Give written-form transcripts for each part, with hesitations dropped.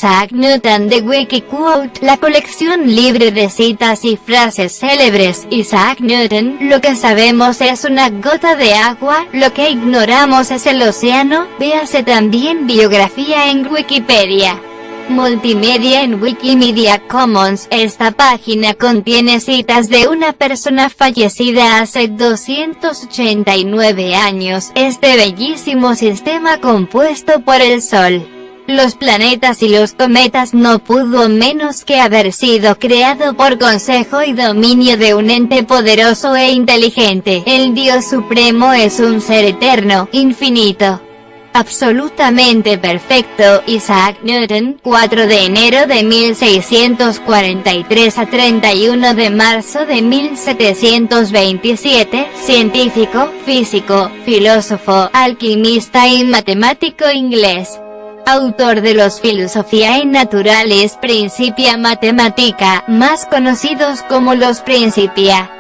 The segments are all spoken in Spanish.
Isaac Newton de Wikiquote, la colección libre de citas y frases célebres. Isaac Newton: lo que sabemos es una gota de agua, lo que ignoramos es el océano. Véase también biografía en Wikipedia. Multimedia en Wikimedia Commons. Esta página contiene citas de una persona fallecida hace 289 años. Este bellísimo sistema compuesto por el Sol, los planetas y los cometas no pudo menos que haber sido creado por consejo y dominio de un ente poderoso e inteligente. El Dios Supremo es un ser eterno, infinito, absolutamente perfecto. Isaac Newton, 4 de enero de 1643 a 31 de marzo de 1727, científico, físico, filósofo, alquimista y matemático inglés. Autor de los Philosophiae Naturalis Principia Mathematica, más conocidos como los Principia,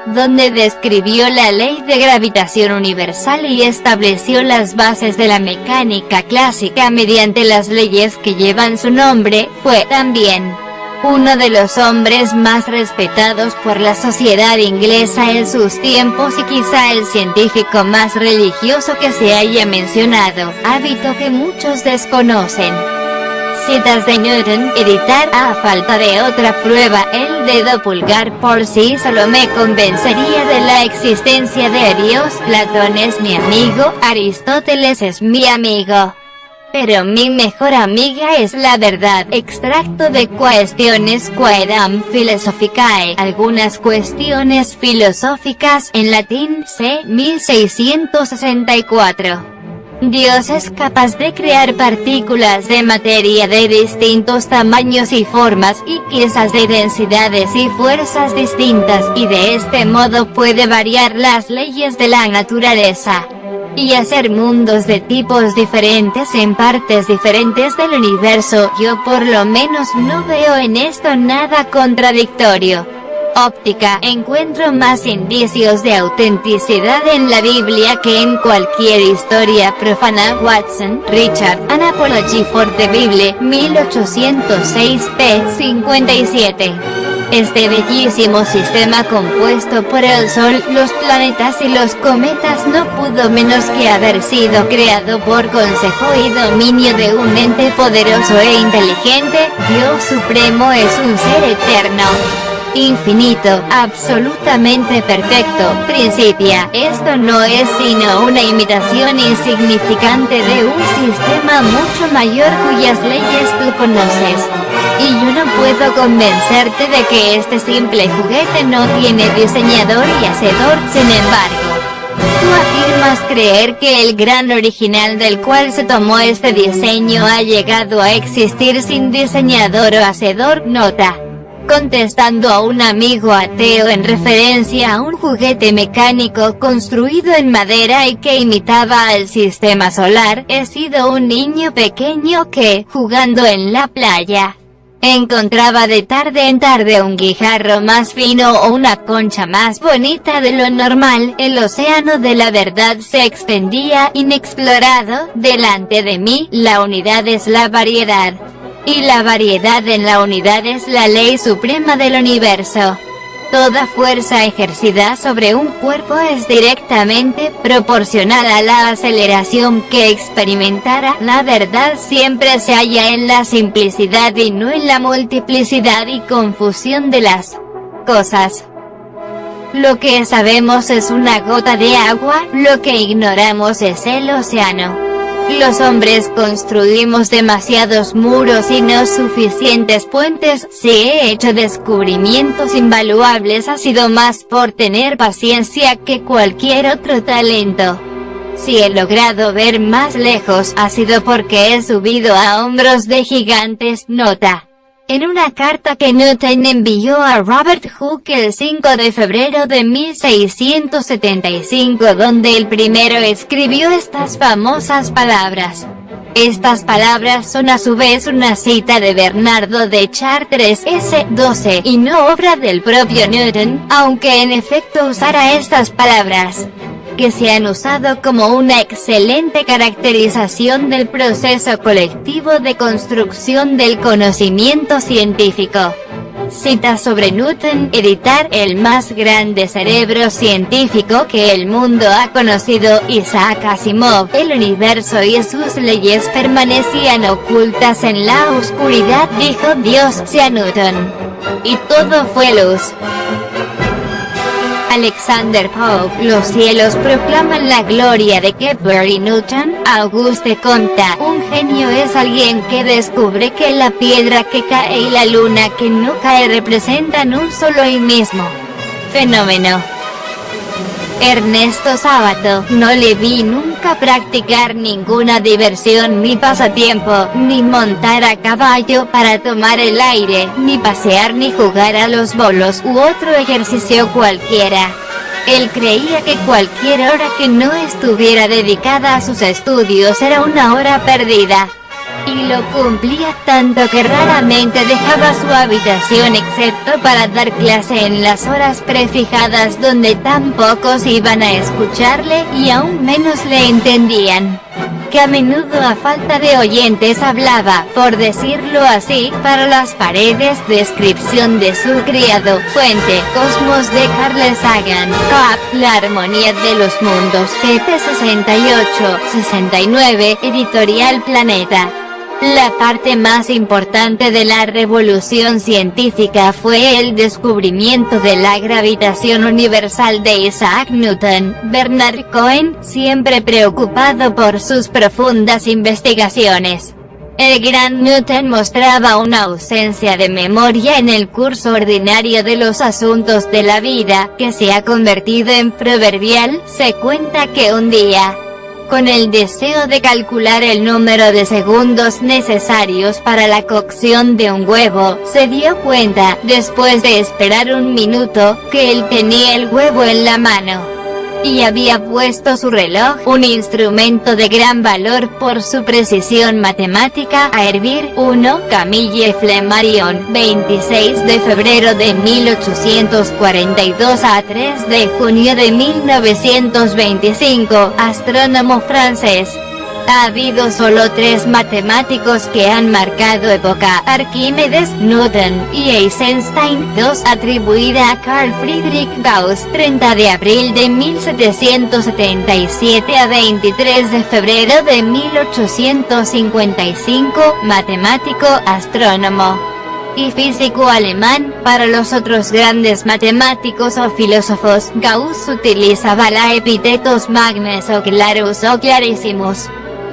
donde describió la ley de gravitación universal y estableció las bases de la mecánica clásica mediante las leyes que llevan su nombre. Fue también uno de los hombres más respetados por la sociedad inglesa en sus tiempos y quizá el científico más religioso que se haya mencionado, hábito que muchos desconocen. Citas de Newton. Editar. A falta de otra prueba, el dedo pulgar por sí solo me convencería de la existencia de Dios. Platón es mi amigo, Aristóteles es mi amigo, pero mi mejor amiga es la verdad. Extracto de Quaestiones Quaedam Philosophicae, algunas cuestiones filosóficas, en latín, c. 1664. Dios es capaz de crear partículas de materia de distintos tamaños y formas, y quizás de densidades y fuerzas distintas, y de este modo puede variar las leyes de la naturaleza y hacer mundos de tipos diferentes en partes diferentes del universo. Yo por lo menos no veo en esto nada contradictorio. Óptica. Encuentro más indicios de autenticidad en la Biblia que en cualquier historia profana. Watson, Richard, An Apology for the Bible, 1806, p. 57. Este bellísimo sistema compuesto por el Sol, los planetas y los cometas no pudo menos que haber sido creado por consejo y dominio de un ente poderoso e inteligente. Dios Supremo es un ser eterno, infinito, absolutamente perfecto. Principia. Esto no es sino una imitación insignificante de un sistema mucho mayor cuyas leyes tú conoces, y yo no puedo convencerte de que este simple juguete no tiene diseñador y hacedor. Sin embargo, tú afirmas creer que el gran original del cual se tomó este diseño ha llegado a existir sin diseñador o hacedor. Nota. Contestando a un amigo ateo en referencia a un juguete mecánico construido en madera y que imitaba al sistema solar: he sido un niño pequeño que, jugando en la playa, encontraba de tarde en tarde un guijarro más fino o una concha más bonita de lo normal. El océano de la verdad se extendía inexplorado delante de mí. La unidad es la variedad, y la variedad en la unidad es la ley suprema del universo. Toda fuerza ejercida sobre un cuerpo es directamente proporcional a la aceleración que experimentará. La verdad siempre se halla en la simplicidad y no en la multiplicidad y confusión de las cosas. Lo que sabemos es una gota de agua, lo que ignoramos es el océano. Los hombres construimos demasiados muros y no suficientes puentes. Si he hecho descubrimientos invaluables ha sido más por tener paciencia que cualquier otro talento. Si he logrado ver más lejos ha sido porque he subido a hombros de gigantes. Nota. En una carta que Newton envió a Robert Hooke el 5 de febrero de 1675, donde el primero escribió estas famosas palabras. Estas palabras son a su vez una cita de Bernardo de Chartres S. 12, y no obra del propio Newton, aunque en efecto usara estas palabras. que se han usado como una excelente caracterización del proceso colectivo de construcción del conocimiento científico. Cita sobre Newton: editar el más grande cerebro científico que el mundo ha conocido. Isaac Asimov: el universo y sus leyes permanecían ocultas en la oscuridad, dijo Dios sea Newton. Y todo fue luz. Alexander Pope: los cielos proclaman la gloria de Kepler y Newton. Auguste Comte: un genio es alguien que descubre que la piedra que cae y la luna que no cae representan un solo y mismo fenómeno. Ernesto Sábato: no le vi nunca practicar ninguna diversión ni pasatiempo, ni montar a caballo para tomar el aire, ni pasear ni jugar a los bolos u otro ejercicio cualquiera. Él creía que cualquier hora que no estuviera dedicada a sus estudios era una hora perdida. Y lo cumplía tanto que raramente dejaba su habitación excepto para dar clase en las horas prefijadas donde tan pocos iban a escucharle y aún menos le entendían. Que a menudo a falta de oyentes hablaba, por decirlo así, para las paredes. Descripción de su criado. Fuente: Cosmos de Carl Sagan. Cap: la armonía de los mundos. pp 68-69. Editorial Planeta. La parte más importante de la revolución científica fue el descubrimiento de la gravitación universal de Isaac Newton. Bernard Cohen, siempre preocupado por sus profundas investigaciones. El gran Newton mostraba una ausencia de memoria en el curso ordinario de los asuntos de la vida, que se ha convertido en proverbial. Se cuenta que un día, con el deseo de calcular el número de segundos necesarios para la cocción de un huevo, se dio cuenta, después de esperar un minuto, que él tenía el huevo en la mano. Y había puesto su reloj, un instrumento de gran valor por su precisión matemática, a hervir. 1. Camille Flammarion, 26 de febrero de 1842 a 3 de junio de 1925, astrónomo francés. Ha habido solo 3 matemáticos que han marcado época: Arquímedes, Newton y Eisenstein. 2. Atribuida a Carl Friedrich Gauss, 30 de abril de 1777 a 23 de febrero de 1855, matemático, astrónomo y físico alemán. Para los otros grandes matemáticos o filósofos, Gauss utilizaba la epítetos magnes o clarus o clarísimos.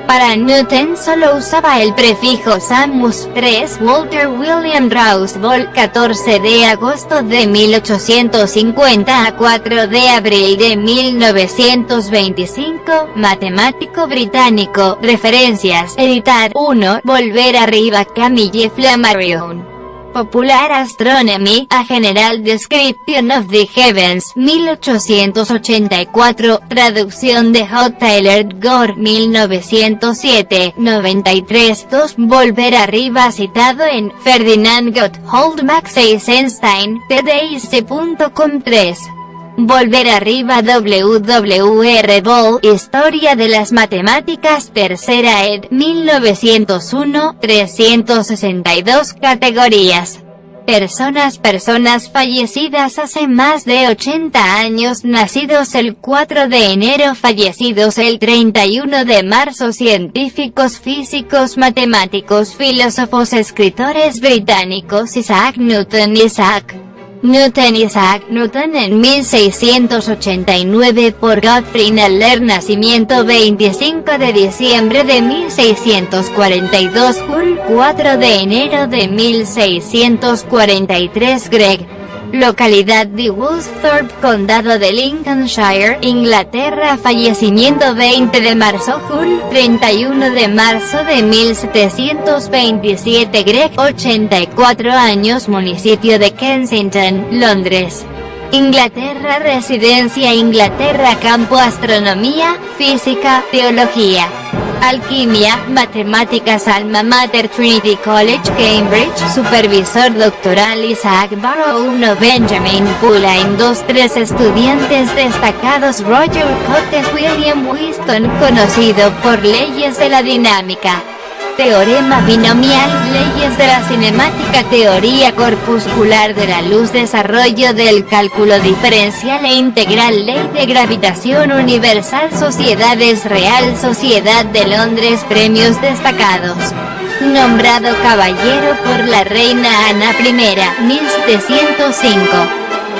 Para Newton solo usaba el prefijo samus. 3. Walter William Rausboll, 14 de agosto de 1850 a 4 de abril de 1925, matemático británico. Referencias: editar. 1. Volver arriba. Camille Flammarion. Popular Astronomy, A General Description of the Heavens, 1884, traducción de J. Taylor Gore, 1907, 93. 2. Volver arriba, citado en Ferdinand Gotthold Max Eisenstein, tdic.com. 3. Volver arriba, W.W.R. Ball, Historia de las Matemáticas, tercera ed. 1901, 362 categorías. Personas fallecidas hace más de 80 años, nacidos el 4 de enero, fallecidos el 31 de marzo. Científicos, físicos, matemáticos, filósofos, escritores británicos. Isaac Newton en 1689 por Godfrey Kneller. Nacimiento 25 de diciembre de 1642, Hull 4 de enero de 1643. Greg. Localidad de Woolsthorpe, Condado de Lincolnshire, Inglaterra. Fallecimiento 20 de marzo, Hull 31 de marzo de 1727. Greg, 84 años. Municipio de Kensington, Londres, Inglaterra. Residencia Inglaterra. Campo: astronomía, física, teología. Alquimia, Matemáticas Alma Mater Trinity College Cambridge, Supervisor Doctoral Isaac Barrow 1 Benjamin Pullein 2 3 Estudiantes destacados Roger Cotes William Whiston conocido por leyes de la dinámica. Teorema binomial, leyes de la cinemática, teoría corpuscular de la luz, desarrollo del cálculo diferencial e integral, ley de gravitación universal, sociedades real, Sociedad de Londres, premios destacados. Nombrado caballero por la reina Ana I, 1705.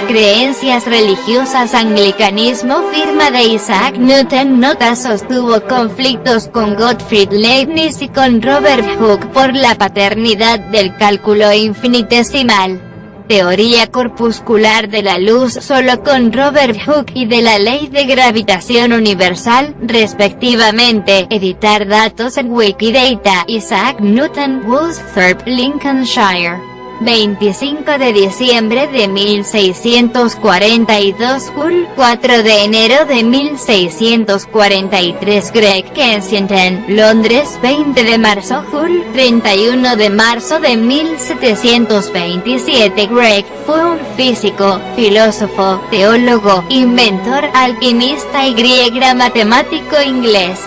Creencias religiosas, anglicanismo, firma de Isaac Newton. Nota: sostuvo conflictos con Gottfried Leibniz y con Robert Hooke por la paternidad del cálculo infinitesimal. Teoría corpuscular de la luz solo con Robert Hooke y de la ley de gravitación universal, respectivamente. Editar datos en Wikidata. Isaac Newton, Woolsthorpe, Lincolnshire. 25 de diciembre de 1642 Hull, 4 de enero de 1643 Greg Kensington, Londres 20 de marzo Hull, 31 de marzo de 1727 Greg, fue un físico, filósofo, teólogo, inventor, alquimista y griega matemático inglés.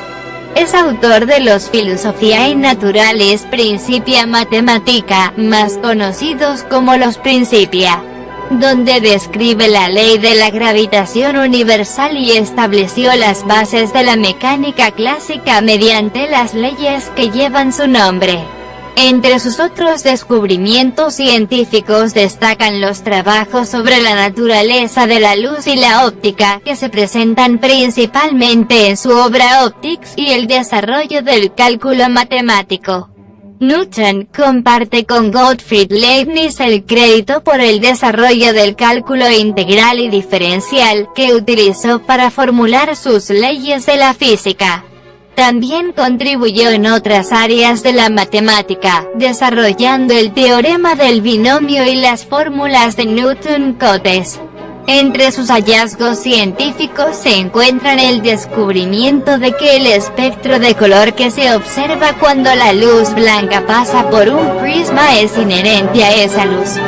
Es autor de los Philosophiae Naturalis Principia Mathematica, más conocidos como los Principia, donde describe la ley de la gravitación universal y estableció las bases de la mecánica clásica mediante las leyes que llevan su nombre. Entre sus otros descubrimientos científicos destacan los trabajos sobre la naturaleza de la luz y la óptica, que se presentan principalmente en su obra Optics, y el desarrollo del cálculo matemático. Newton comparte con Gottfried Leibniz el crédito por el desarrollo del cálculo integral y diferencial, que utilizó para formular sus leyes de la física. También contribuyó en otras áreas de la matemática, desarrollando el teorema del binomio y las fórmulas de Newton-Cotes. Entre sus hallazgos científicos se encuentran el descubrimiento de que el espectro de color que se observa cuando la luz blanca pasa por un prisma es inherente a esa luz,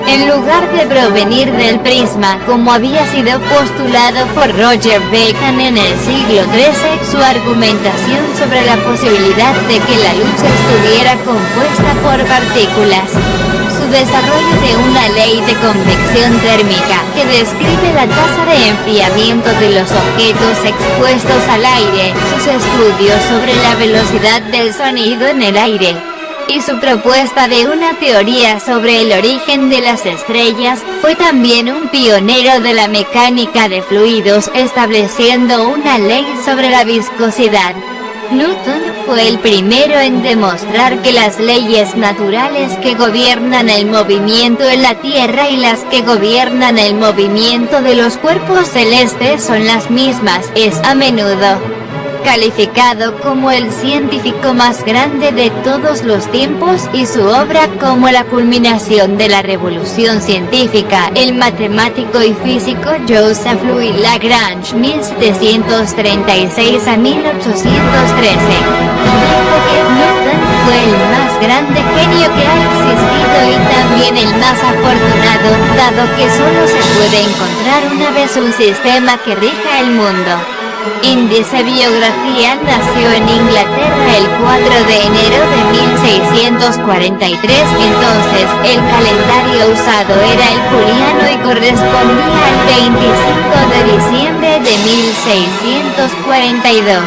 en lugar de provenir del prisma, como había sido postulado por Roger Bacon en el siglo XIII. Su argumentación sobre la posibilidad de que la luz estuviera compuesta por partículas. Su desarrollo de una ley de convección térmica, que describe la tasa de enfriamiento de los objetos expuestos al aire, sus estudios sobre la velocidad del sonido en el aire, y su propuesta de una teoría sobre el origen de las estrellas. Fue también un pionero de la mecánica de fluidos, estableciendo una ley sobre la viscosidad. Newton fue el primero en demostrar que las leyes naturales que gobiernan el movimiento en la Tierra y las que gobiernan el movimiento de los cuerpos celestes son las mismas. Es a menudo calificado como el científico más grande de todos los tiempos, y su obra como la culminación de la revolución científica. El matemático y físico Joseph Louis Lagrange, 1736 a 1813. Dijo que Newton fue el más grande genio que ha existido y también el más afortunado, dado que solo se puede encontrar una vez un sistema que rija el mundo. Índice biografía. Nació en Inglaterra el 4 de enero de 1643, entonces, el calendario usado era el juliano y correspondía al 25 de diciembre de 1642.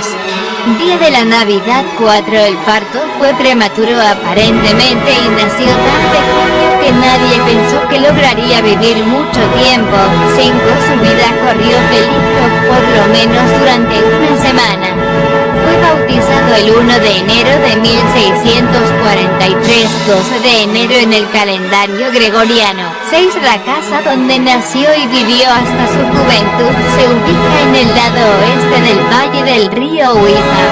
Día de la Navidad 4. El parto fue prematuro aparentemente y nació tan pequeño que nadie pensó que lograría vivir mucho tiempo. 5. Su vida corrió peligro, por lo menos durante una semana. Fue bautizado el 1 de enero de 1643, 12 de enero en el calendario gregoriano. 6. La casa donde nació y vivió hasta su juventud se ubica en el lado oeste del valle del río Uifa,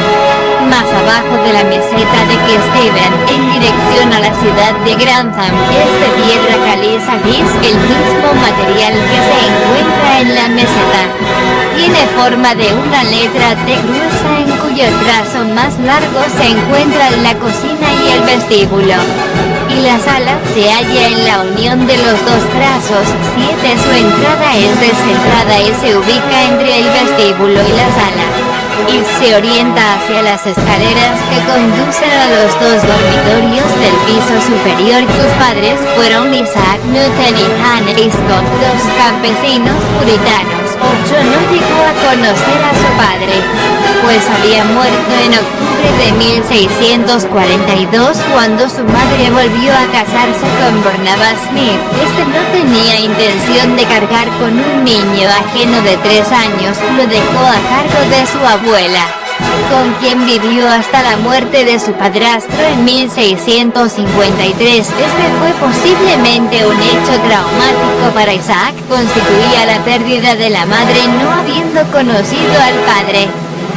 más abajo de la meseta de Kesteven, en dirección a la ciudad de Grantham. Es de piedra caliza gris, el mismo material que se encuentra en la meseta. Tiene forma de una letra T gruesa en cuyo cuyo trazo más largo se encuentra en la cocina y el vestíbulo. Y la sala se halla en la unión de los dos trazos. 7. Su entrada es descentrada y se ubica entre el vestíbulo y la sala. Y se orienta hacia las escaleras que conducen a los dos dormitorios del piso superior. Sus padres fueron Isaac Newton y Hannah Scott, dos campesinos puritanos. 8. No llegó a conocer a su padre, pues había muerto en octubre de 1642 cuando su madre volvió a casarse con Barnabas Smith. Este no tenía intención de cargar con un niño ajeno de 3 años, lo dejó a cargo de su abuela, con quien vivió hasta la muerte de su padrastro en 1653. Este fue posiblemente un hecho traumático para Isaac, constituía la pérdida de la madre no habiendo conocido al padre.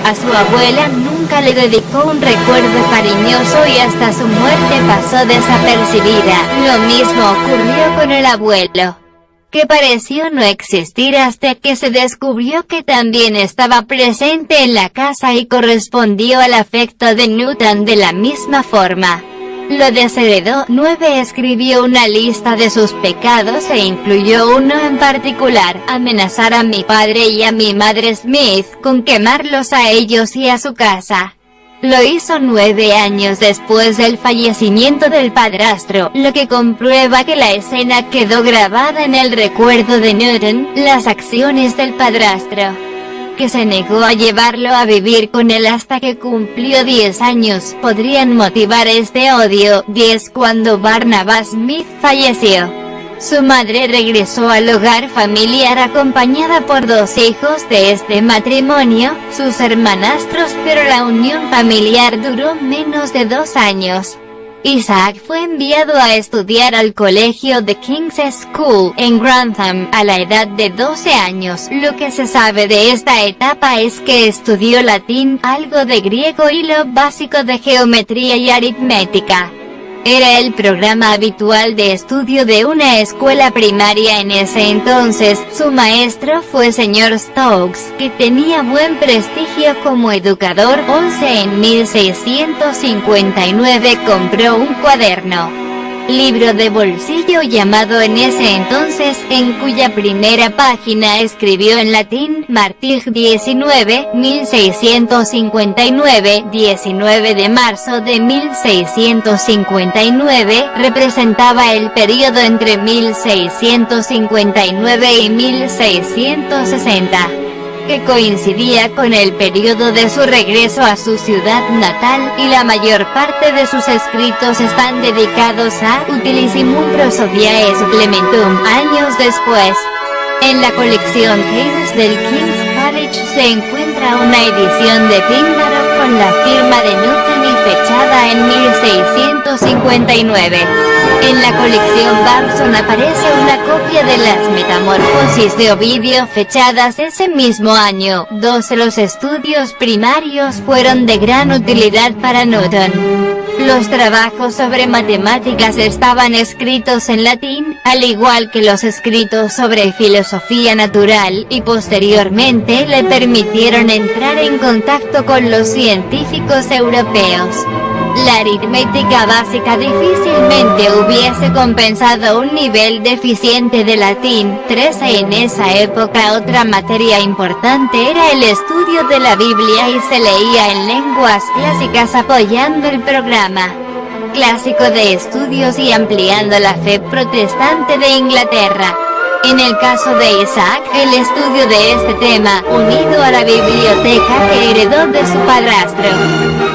A su abuela nunca le dedicó un recuerdo cariñoso y hasta su muerte pasó desapercibida. Lo mismo ocurrió con el abuelo, que pareció no existir hasta que se descubrió que también estaba presente en la casa y correspondió al afecto de Newton de la misma forma. Lo desheredó. 9. Escribió una lista de sus pecados e incluyó uno en particular: amenazar a mi padre y a mi madre Smith con quemarlos a ellos y a su casa. Lo hizo 9 años después del fallecimiento del padrastro, lo que comprueba que la escena quedó grabada en el recuerdo de Newton. Las acciones del padrastro, que se negó a llevarlo a vivir con él hasta que cumplió 10 años, podrían motivar este odio. 10. Cuando Barnabas Smith falleció, su madre regresó al hogar familiar acompañada por 2 hijos de este matrimonio, sus hermanastros, pero la unión familiar duró menos de 2 años. Isaac fue enviado a estudiar al colegio de King's School en Grantham a la edad de 12 años. Lo que se sabe de esta etapa es que estudió latín, algo de griego y lo básico de geometría y aritmética. Era el programa habitual de estudio de una escuela primaria en ese entonces. Su maestro fue señor Stokes, que tenía buen prestigio como educador. 11. En 1659 compró un cuaderno, libro de bolsillo llamado en ese entonces, en cuya primera página escribió en latín: Martig 19, 1659, 19 de marzo de 1659, representaba el periodo entre 1659 y 1660. Que coincidía con el periodo de su regreso a su ciudad natal, y la mayor parte de sus escritos están dedicados a Utilissimum Prosodiae Supplementum. Años después, en la colección Tales del King's College se encuentra una edición de Píndaro con la firma de Newton y fechada en 1659. En la colección Babson aparece una copia de las Metamorfosis de Ovidio fechadas ese mismo año. 12. Los estudios primarios fueron de gran utilidad para Newton. Los trabajos sobre matemáticas estaban escritos en latín, al igual que los escritos sobre filosofía natural, y posteriormente le permitieron entrar en contacto con los científicos europeos. La aritmética básica difícilmente hubiese compensado un nivel deficiente de latín. 13. En esa época otra materia importante era el estudio de la Biblia y se leía en lenguas clásicas apoyando el programa clásico de estudios y ampliando la fe protestante de Inglaterra. En el caso de Isaac, el estudio de este tema, unido a la biblioteca que heredó de su padrastro,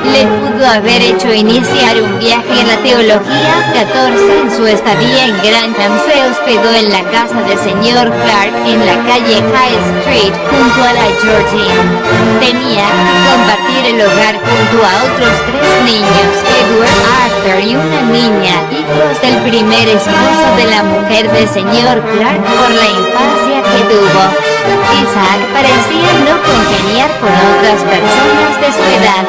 le pudo haber hecho iniciar un viaje en la teología. 14. En su estadía en Grantham se hospedó en la casa de señor Clark, en la calle High Street, junto a la Georgian. Tenía que compartir el hogar junto a otros 3 niños, Edward, Arthur y una niña, hijos del primer esposo de la mujer de señor Clark por la infancia que tuvo. Isaac parecía no congeniar con otras personas de su edad.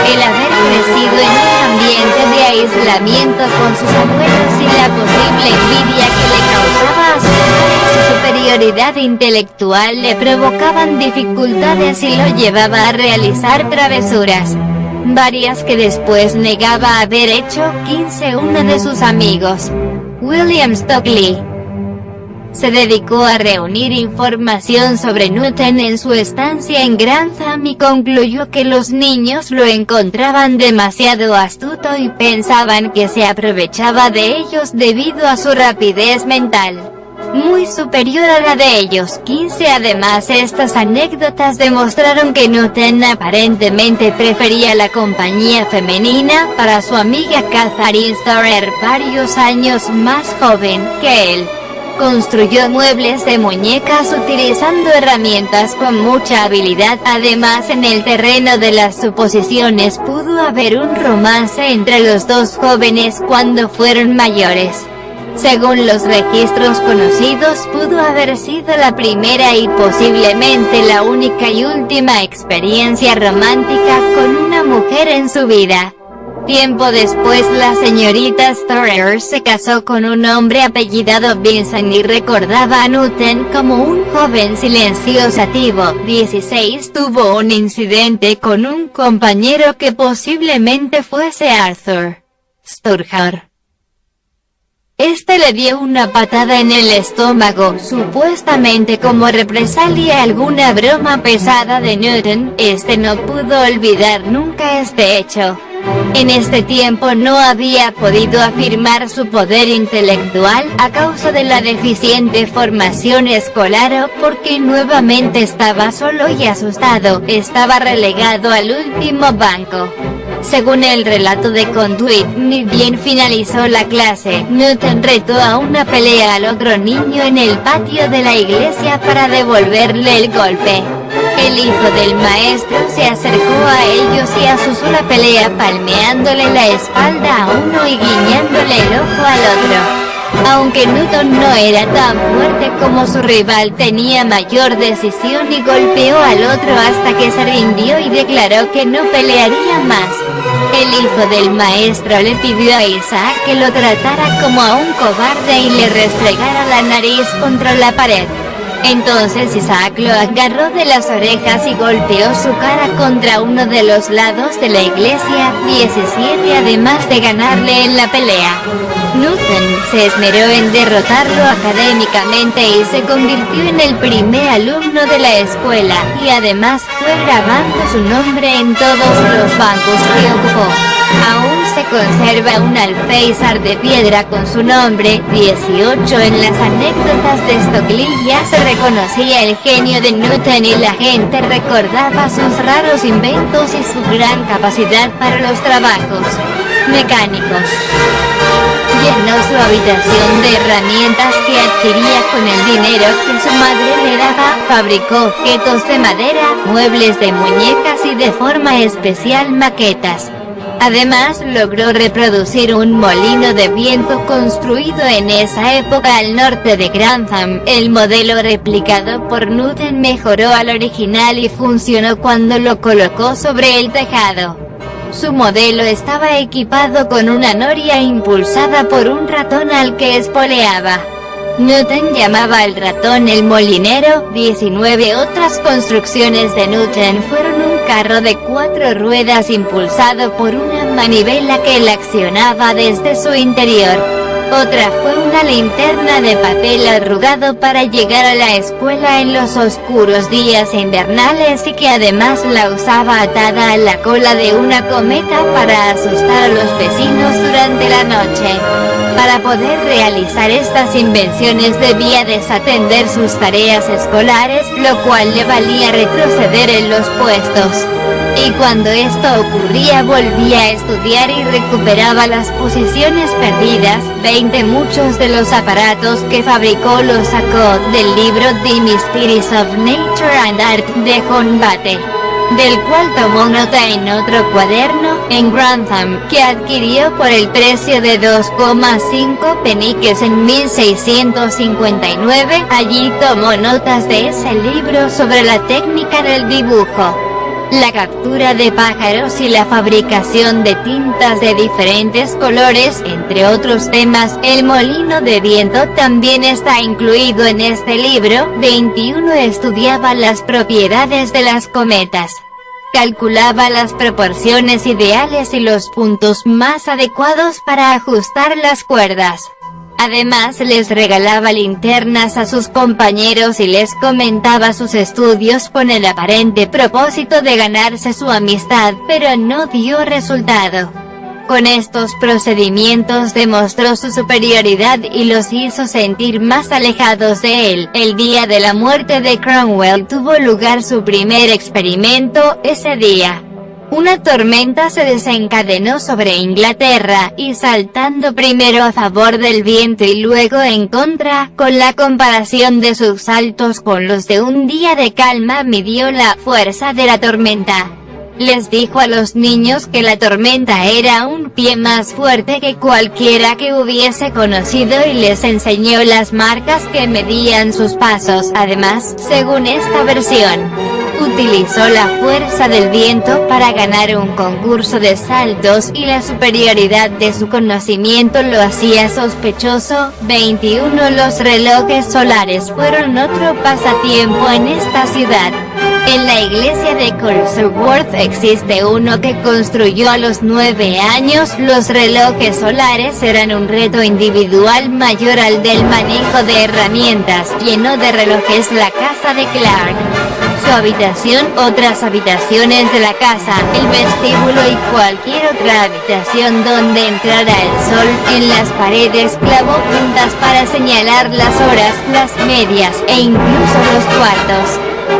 El haber crecido en un ambiente de aislamiento con sus abuelos y la posible envidia que le causaba a su padre y su superior superioridad intelectual le provocaban dificultades y lo llevaba a realizar travesuras, varias que después negaba haber hecho. 15 Uno de sus amigos, William Stockley, se dedicó a reunir información sobre Newton en su estancia en Grantham y concluyó que los niños lo encontraban demasiado astuto y pensaban que se aprovechaba de ellos debido a su rapidez mental, muy superior a la de ellos. 15 Además, estas anécdotas demostraron que Newton aparentemente prefería la compañía femenina para su amiga Catherine Storer, varios años más joven que él. Construyó muebles de muñecas utilizando herramientas con mucha habilidad. Además, en el terreno de las suposiciones pudo haber un romance entre los dos jóvenes cuando fueron mayores. Según los registros conocidos, pudo haber sido la primera y posiblemente la única y última experiencia romántica con una mujer en su vida. Tiempo después, la señorita Storer se casó con un hombre apellidado Vincent y recordaba a Newton como un joven silenciosativo. 16 Tuvo un incidente con un compañero que posiblemente fuese Arthur Sturger. Este le dio una patada en el estómago, supuestamente como represalia a alguna broma pesada de Newton. Este no pudo olvidar nunca este hecho. En este tiempo no había podido afirmar su poder intelectual, a causa de la deficiente formación escolar o porque nuevamente estaba solo y asustado. Estaba relegado al último banco. Según el relato de Conduit, ni bien finalizó la clase, Newton retó a una pelea al otro niño en el patio de la iglesia para devolverle el golpe. El hijo del maestro se acercó a ellos y asustó la pelea palmeándole la espalda a uno y guiñándole el ojo al otro. Aunque Newton no era tan fuerte como su rival, tenía mayor decisión y golpeó al otro hasta que se rindió y declaró que no pelearía más. El hijo del maestro le pidió a Isaac que lo tratara como a un cobarde y le restregara la nariz contra la pared. Entonces Isaac lo agarró de las orejas y golpeó su cara contra uno de los lados de la iglesia. 17 Además de ganarle en la pelea, Newton se esmeró en derrotarlo académicamente y se convirtió en el primer alumno de la escuela, y además fue grabando su nombre en todos los bancos que ocupó. Aún se conserva un alféizar de piedra con su nombre. 18 En las anécdotas de Stockley ya se reconocía el genio de Newton y la gente recordaba sus raros inventos y su gran capacidad para los trabajos mecánicos. Llenó su habitación de herramientas que adquiría con el dinero que su madre le daba. Fabricó objetos de madera, muebles de muñecas y de forma especial maquetas. Además, logró reproducir un molino de viento construido en esa época al norte de Grantham. El modelo replicado por Newton mejoró al original y funcionó cuando lo colocó sobre el tejado. Su modelo estaba equipado con una noria impulsada por un ratón al que espoleaba. Newton llamaba al ratón el molinero. 19 Otras construcciones de Newton fueron un carro de 4 ruedas impulsado por una manivela que la accionaba desde su interior. Otra fue una linterna de papel arrugado para llegar a la escuela en los oscuros días invernales y que además la usaba atada a la cola de una cometa para asustar a los vecinos durante la noche. Para poder realizar estas invenciones debía desatender sus tareas escolares, lo cual le valía retroceder en los puestos. Y cuando esto ocurría volvía a estudiar y recuperaba las posiciones perdidas. 20 Muchos de los aparatos que fabricó los sacó del libro The Mysteries of Nature and Art de John Bate, del cual tomó nota en otro cuaderno, en Grantham, que adquirió por el precio de 2,5 peniques en 1659. Allí tomó notas de ese libro sobre la técnica del dibujo, la captura de pájaros y la fabricación de tintas de diferentes colores, entre otros temas. El molino de viento también está incluido en este libro. 21 Estudiaba las propiedades de las cometas. Calculaba las proporciones ideales y los puntos más adecuados para ajustar las cuerdas. Además les regalaba linternas a sus compañeros y les comentaba sus estudios con el aparente propósito de ganarse su amistad, pero no dio resultado. Con estos procedimientos demostró su superioridad y los hizo sentir más alejados de él. El día de la muerte de Cromwell tuvo lugar su primer experimento. Ese día, una tormenta se desencadenó sobre Inglaterra, y saltando primero a favor del viento y luego en contra, con la comparación de sus saltos con los de un día de calma, midió la fuerza de la tormenta. Les dijo a los niños que la tormenta era un pie más fuerte que cualquiera que hubiese conocido y les enseñó las marcas que medían sus pasos. Además, según esta versión, utilizó la fuerza del viento para ganar un concurso de saltos, y la superioridad de su conocimiento lo hacía sospechoso. 21 Los relojes solares fueron otro pasatiempo en esta ciudad. En la iglesia de Colesworth existe uno que construyó a los 9 años. Los relojes solares eran un reto individual mayor al del manejo de herramientas. Llenó de relojes la casa de Clark, su habitación, otras habitaciones de la casa, el vestíbulo y cualquier otra habitación donde entrara el sol. En las paredes clavó puntas para señalar las horas, las medias e incluso los cuartos.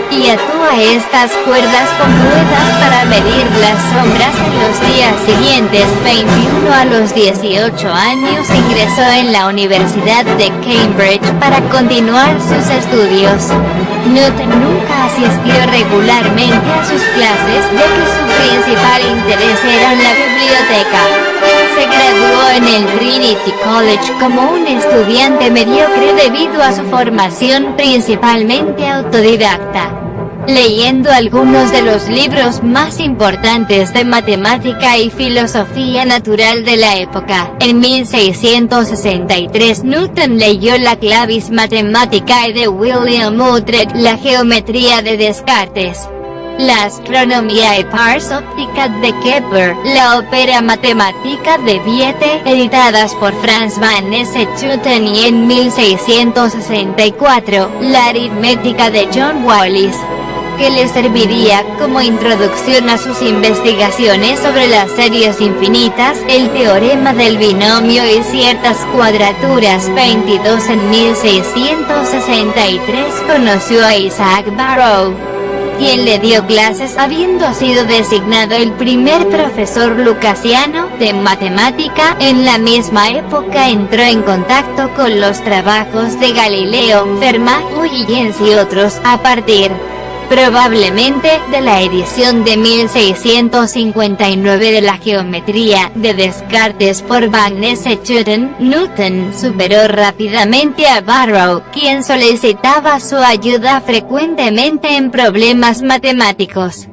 Y ató a estas cuerdas con ruedas para medir las sombras en los días siguientes. 21 A los 18 años ingresó en la Universidad de Cambridge para continuar sus estudios. Newton nunca asistió regularmente a sus clases, ya que su principal interés era la biblioteca. Se graduó en el Trinity College como un estudiante mediocre debido a su formación principalmente autodidacta, leyendo algunos de los libros más importantes de matemática y filosofía natural de la época. En 1663 Newton leyó la Clavis Mathematicae de William Utrecht, la geometría de Descartes, la astronomía y pars óptica de Kepler, la ópera matemática de Viete, editadas por Franz van Newton, y en 1664, la aritmética de John Wallis, que le serviría como introducción a sus investigaciones sobre las series infinitas, el teorema del binomio y ciertas cuadraturas. 22 En 1663 conoció a Isaac Barrow, quien le dio clases, habiendo sido designado el primer profesor lucasiano de matemática. En la misma época entró en contacto con los trabajos de Galileo, Fermat, Huygens y otros, a partir, probablemente, de la edición de 1659 de la Geometría de Descartes por van Newton. Newton superó rápidamente a Barrow, quien solicitaba su ayuda frecuentemente en problemas matemáticos.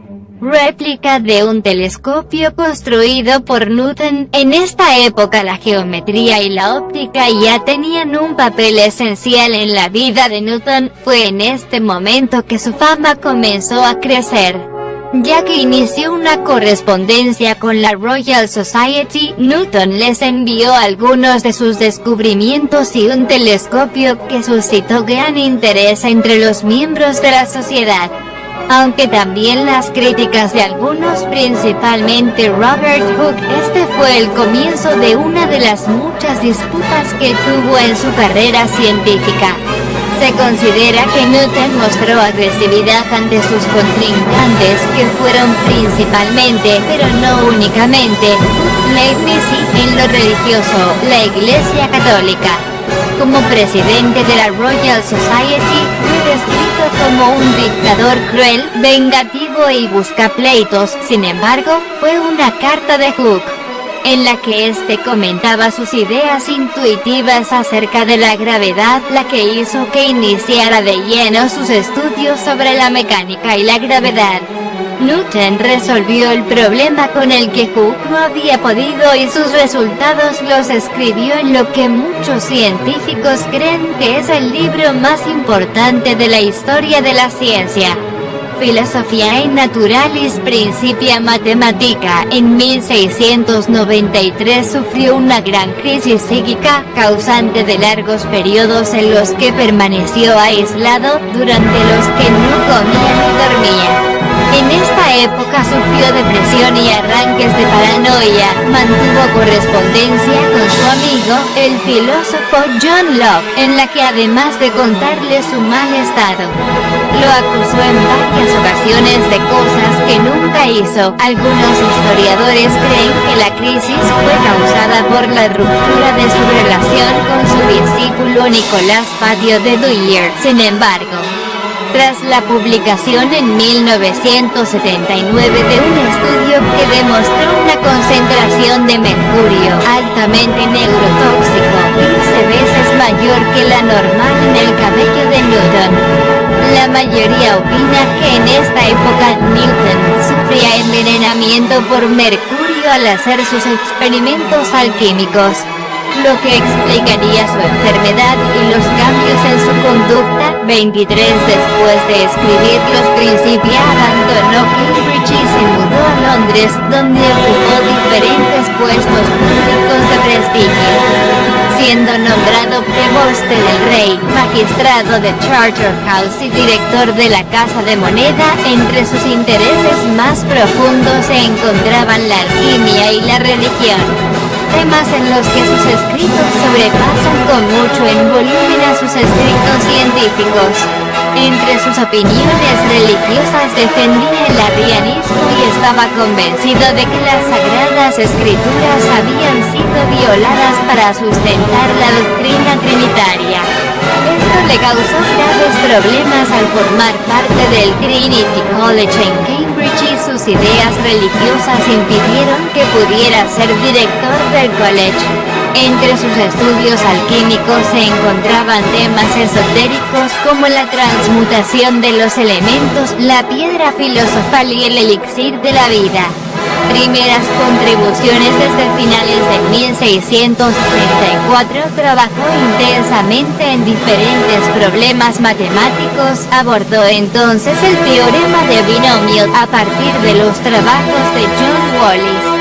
Réplica de un telescopio construido por Newton. En esta época la geometría y la óptica ya tenían un papel esencial en la vida de Newton. Fue en este momento que su fama comenzó a crecer, ya que inició una correspondencia con la Royal Society. Newton les envió algunos de sus descubrimientos y un telescopio que suscitó gran interés entre los miembros de la sociedad, aunque también las críticas de algunos, principalmente Robert Hooke. Este fue el comienzo de una de las muchas disputas que tuvo en su carrera científica. Se considera que Newton mostró agresividad ante sus contrincantes, que fueron principalmente, pero no únicamente, Leibniz y, en lo religioso, la Iglesia Católica. Como presidente de la Royal Society, fue descrito como un dictador cruel, vengativo y buscapleitos. Sin embargo, fue una carta de Hooke, en la que éste comentaba sus ideas intuitivas acerca de la gravedad, la que hizo que iniciara de lleno sus estudios sobre la mecánica y la gravedad. Newton resolvió el problema con el que Hooke no había podido y sus resultados los escribió en lo que muchos científicos creen que es el libro más importante de la historia de la ciencia. Philosophiae Naturalis Principia Mathematica. En 1693 sufrió una gran crisis psíquica, causante de largos periodos en los que permaneció aislado, durante los que no comía ni dormía. En esta época sufrió depresión y arranques de paranoia. Mantuvo correspondencia con su amigo, el filósofo John Locke, en la que además de contarle su mal estado, lo acusó en varias ocasiones de cosas que nunca hizo. Algunos historiadores creen que la crisis fue causada por la ruptura de su relación con su discípulo Nicolás Patio de Dwyer. Sin embargo, tras la publicación en 1979 de un estudio que demostró una concentración de mercurio altamente neurotóxico 15 veces mayor que la normal en el cabello de Newton, la mayoría opina que en esta época Newton sufría envenenamiento por mercurio al hacer sus experimentos alquímicos, lo que explicaría su enfermedad y los cambios en su conducta. 23 después de escribir los Principia abandonó Cambridge y se mudó a Londres, donde ocupó diferentes puestos públicos de prestigio, siendo nombrado preboste del rey, magistrado de Charterhouse y director de la Casa de Moneda. Entre sus intereses más profundos se encontraban la alquimia y la religión, temas en los que sus escritos sobrepasan con mucho en volumen a sus escritos científicos. Entre sus opiniones religiosas defendía el arrianismo y estaba convencido de que las sagradas escrituras habían sido violadas para sustentar la doctrina trinitaria. Esto le causó graves problemas al formar parte del Trinity College en Cambridge y sus ideas religiosas impidieron que pudiera ser director del college. Entre sus estudios alquímicos se encontraban temas esotéricos como la transmutación de los elementos, la piedra filosofal y el elixir de la vida. Primeras contribuciones. Desde finales de 1664 trabajó intensamente en diferentes problemas matemáticos. Abordó entonces el teorema de binomio a partir de los trabajos de John Wallis,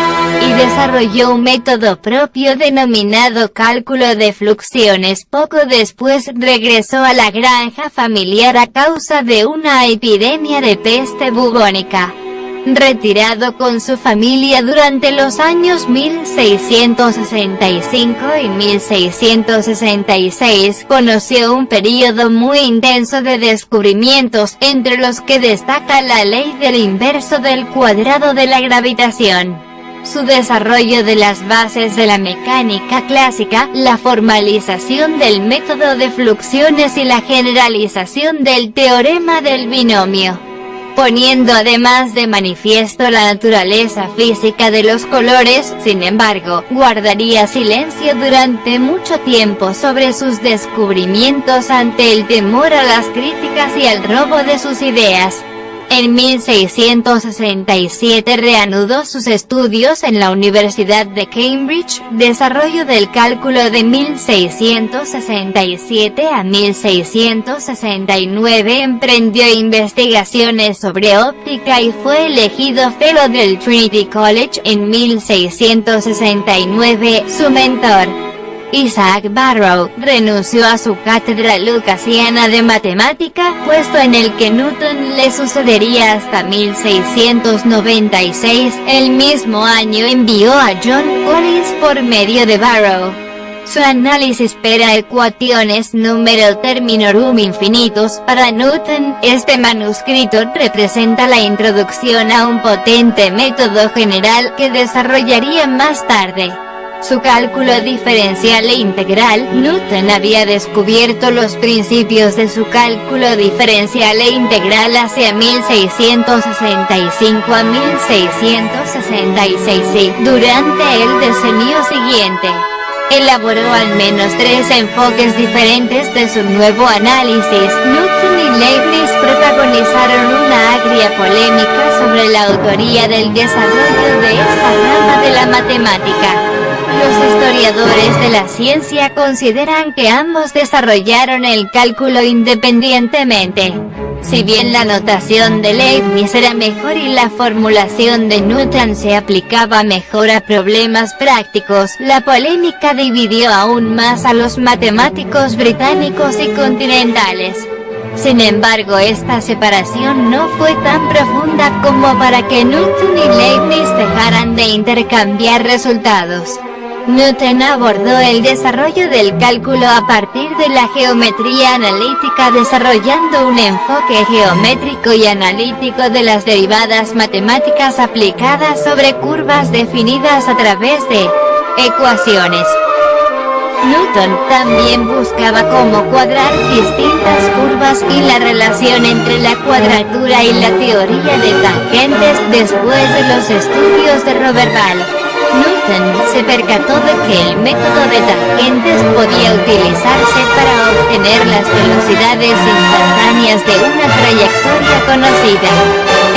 y desarrolló un método propio denominado cálculo de fluxiones. Poco después regresó a la granja familiar a causa de una epidemia de peste bubónica. Retirado con su familia durante los años 1665 y 1666, conoció un período muy intenso de descubrimientos, entre los que destaca la ley del inverso del cuadrado de la gravitación, su desarrollo de las bases de la mecánica clásica, la formalización del método de fluxiones y la generalización del teorema del binomio, poniendo además de manifiesto la naturaleza física de los colores. Sin embargo, guardaría silencio durante mucho tiempo sobre sus descubrimientos ante el temor a las críticas y al robo de sus ideas. En 1667 reanudó sus estudios en la Universidad de Cambridge. Desarrollo del cálculo. De 1667 a 1669 emprendió investigaciones sobre óptica y fue elegido Fellow del Trinity College. En 1669, su mentor, Isaac Barrow, renunció a su cátedra lucasiana de matemática, puesto en el que Newton le sucedería hasta 1696. El mismo año envió a John Collins por medio de Barrow su análisis per equationes numero terminorum infinitus. Para Newton, este manuscrito representa la introducción a un potente método general que desarrollaría más tarde. Su cálculo diferencial e integral. Newton había descubierto los principios de su cálculo diferencial e integral hacia 1665 a 1666 y durante el decenio siguiente elaboró al menos 3 enfoques diferentes de su nuevo análisis. Newton y Leibniz protagonizaron una agria polémica sobre la autoría del desarrollo de esta rama de la matemática. Los historiadores de la ciencia consideran que ambos desarrollaron el cálculo independientemente. Si bien la notación de Leibniz era mejor y la formulación de Newton se aplicaba mejor a problemas prácticos, la polémica dividió aún más a los matemáticos británicos y continentales. Sin embargo, esta separación no fue tan profunda como para que Newton y Leibniz dejaran de intercambiar resultados. Newton abordó el desarrollo del cálculo a partir de la geometría analítica, desarrollando un enfoque geométrico y analítico de las derivadas matemáticas aplicadas sobre curvas definidas a través de ecuaciones. Newton también buscaba cómo cuadrar distintas curvas y la relación entre la cuadratura y la teoría de tangentes después de los estudios de Robert Ball. Newton se percató de que el método de tangentes podía utilizarse para obtener las velocidades instantáneas de una trayectoria conocida.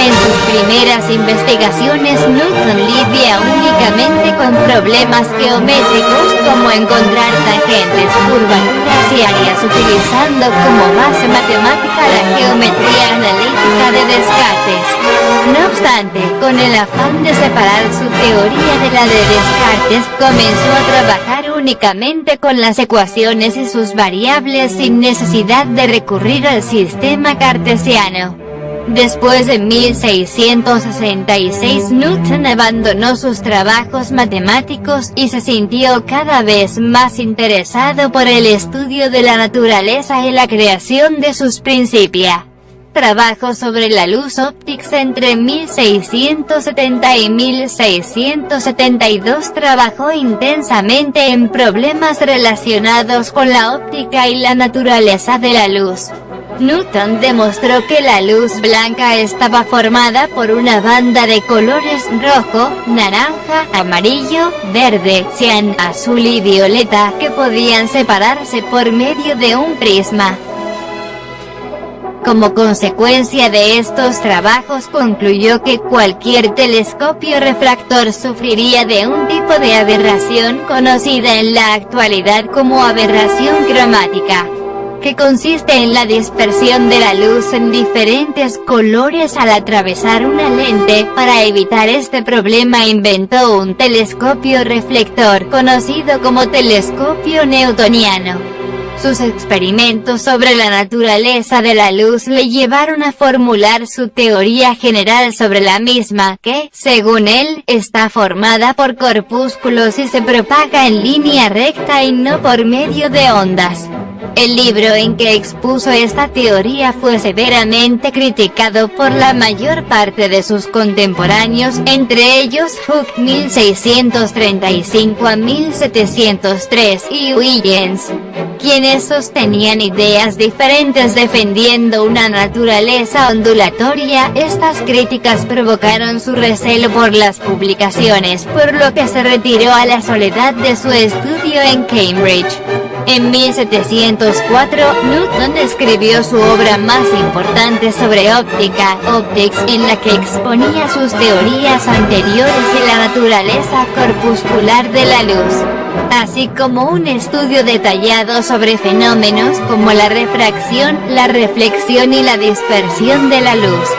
En sus primeras investigaciones, Newton lidia únicamente con problemas geométricos como encontrar tangentes, curvaturas y áreas, utilizando como base matemática la geometría analítica de Descartes. No obstante, con el afán de separar su teoría de la de Descartes, comenzó a trabajar únicamente con las ecuaciones y sus variables sin necesidad de recurrir al sistema cartesiano. Después de 1666, Newton abandonó sus trabajos matemáticos y se sintió cada vez más interesado por el estudio de la naturaleza y la creación de sus principios. Trabajó sobre la luz óptica entre 1670 y 1672. Trabajó intensamente en problemas relacionados con la óptica y la naturaleza de la luz. Newton demostró que la luz blanca estaba formada por una banda de colores rojo, naranja, amarillo, verde, cian, azul y violeta, que podían separarse por medio de un prisma. Como consecuencia de estos trabajos, concluyó que cualquier telescopio refractor sufriría de un tipo de aberración conocida en la actualidad como aberración cromática, que consiste en la dispersión de la luz en diferentes colores al atravesar una lente. Para evitar este problema inventó un telescopio reflector conocido como telescopio newtoniano. Sus experimentos sobre la naturaleza de la luz le llevaron a formular su teoría general sobre la misma, que, según él, está formada por corpúsculos y se propaga en línea recta y no por medio de ondas. El libro en que expuso esta teoría fue severamente criticado por la mayor parte de sus contemporáneos, entre ellos Hooke 1635 a 1703 y Huygens, quienes sostenían ideas diferentes defendiendo una naturaleza ondulatoria. Estas críticas provocaron su recelo por las publicaciones, por lo que se retiró a la soledad de su estudio en Cambridge. En 1704, Newton escribió su obra más importante sobre óptica, Optics, en la que exponía sus teorías anteriores y la naturaleza corpuscular de la luz, así como un estudio detallado sobre fenómenos como la refracción, la reflexión y la dispersión de la luz.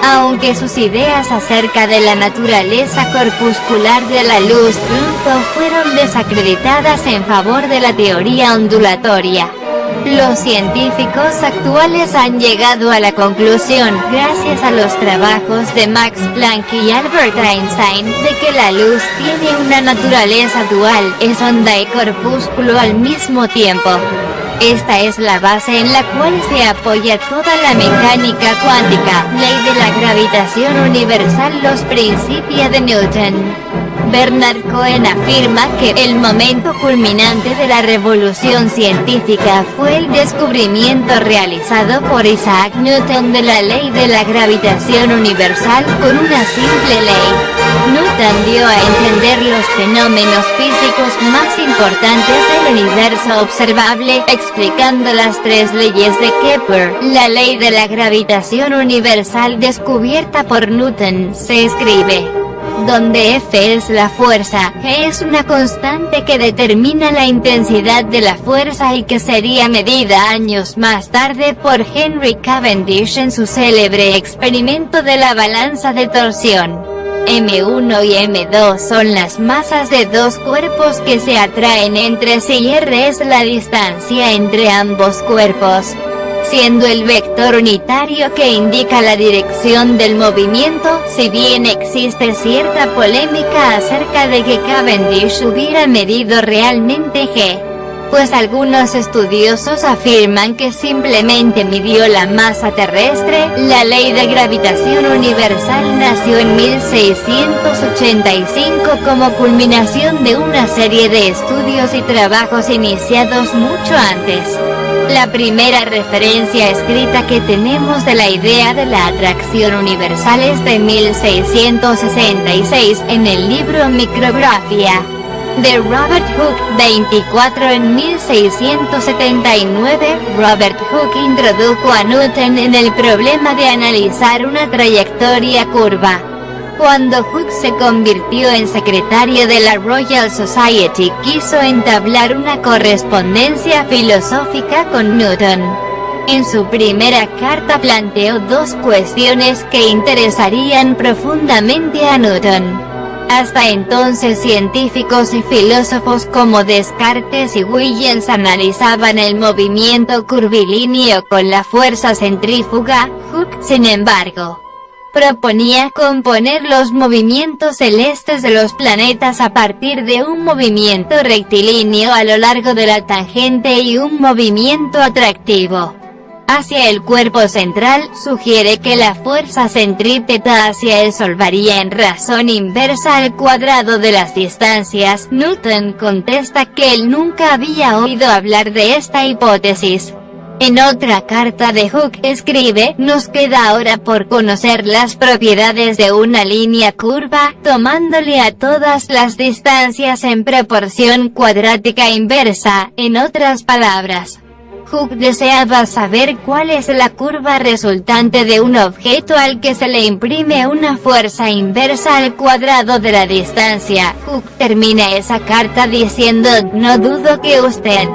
Aunque sus ideas acerca de la naturaleza corpuscular de la luz pronto fueron desacreditadas en favor de la teoría ondulatoria, los científicos actuales han llegado a la conclusión, gracias a los trabajos de Max Planck y Albert Einstein, de que la luz tiene una naturaleza dual, es onda y corpúsculo al mismo tiempo. Esta es la base en la cual se apoya toda la mecánica cuántica, ley de la gravitación universal, los principios de Newton. Bernard Cohen afirma que el momento culminante de la revolución científica fue el descubrimiento realizado por Isaac Newton de la ley de la gravitación universal con una simple ley. Newton dio a entender los fenómenos físicos más importantes del universo observable, explicando las tres leyes de Kepler. La ley de la gravitación universal descubierta por Newton se escribe donde F es la fuerza, G es una constante que determina la intensidad de la fuerza y que sería medida años más tarde por Henry Cavendish en su célebre experimento de la balanza de torsión. M1 y M2 son las masas de dos cuerpos que se atraen entre sí y R es la distancia entre ambos cuerpos, siendo el vector unitario que indica la dirección del movimiento. Si bien existe cierta polémica acerca de que Cavendish hubiera medido realmente G, pues algunos estudiosos afirman que simplemente midió la masa terrestre. La ley de gravitación universal nació en 1685 como culminación de una serie de estudios y trabajos iniciados mucho antes. La primera referencia escrita que tenemos de la idea de la atracción universal es de 1666, en el libro Micrografía de Robert Hooke. 24 En 1679, Robert Hooke introdujo a Newton en el problema de analizar una trayectoria curva. Cuando Hooke se convirtió en secretario de la Royal Society, quiso entablar una correspondencia filosófica con Newton. En su primera carta planteó dos cuestiones que interesarían profundamente a Newton. Hasta entonces científicos y filósofos como Descartes y Huygens analizaban el movimiento curvilíneo con la fuerza centrífuga. Hooke, sin embargo, proponía componer los movimientos celestes de los planetas a partir de un movimiento rectilíneo a lo largo de la tangente y un movimiento atractivo hacia el cuerpo central. Sugiere que la fuerza centrípeta hacia el Sol varía en razón inversa al cuadrado de las distancias. Newton contesta que él nunca había oído hablar de esta hipótesis. En otra carta de Hooke escribe: nos queda ahora por conocer las propiedades de una línea curva, tomándole a todas las distancias en proporción cuadrática inversa. En otras palabras, Hooke deseaba saber cuál es la curva resultante de un objeto al que se le imprime una fuerza inversa al cuadrado de la distancia. Hooke termina esa carta diciendo: no dudo que usted,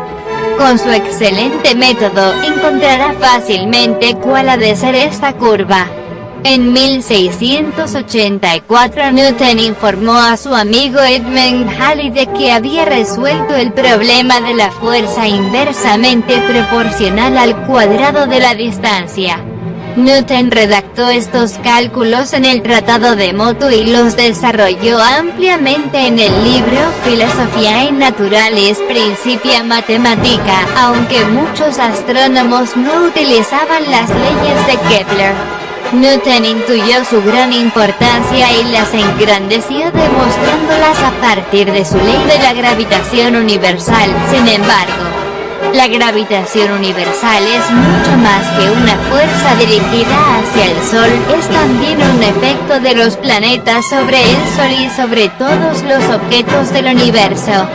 con su excelente método, encontrará fácilmente cuál ha de ser esta curva. En 1684 Newton informó a su amigo Edmund Halley de que había resuelto el problema de la fuerza inversamente proporcional al cuadrado de la distancia. Newton redactó estos cálculos en el Tratado de Motu y los desarrolló ampliamente en el libro Philosophiae Naturalis Principia Mathematica, aunque muchos astrónomos no utilizaban las leyes de Kepler. Newton intuyó su gran importancia y las engrandeció demostrándolas a partir de su ley de la gravitación universal. Sin embargo, la gravitación universal es mucho más que una fuerza dirigida hacia el Sol, es también un efecto de los planetas sobre el Sol y sobre todos los objetos del universo.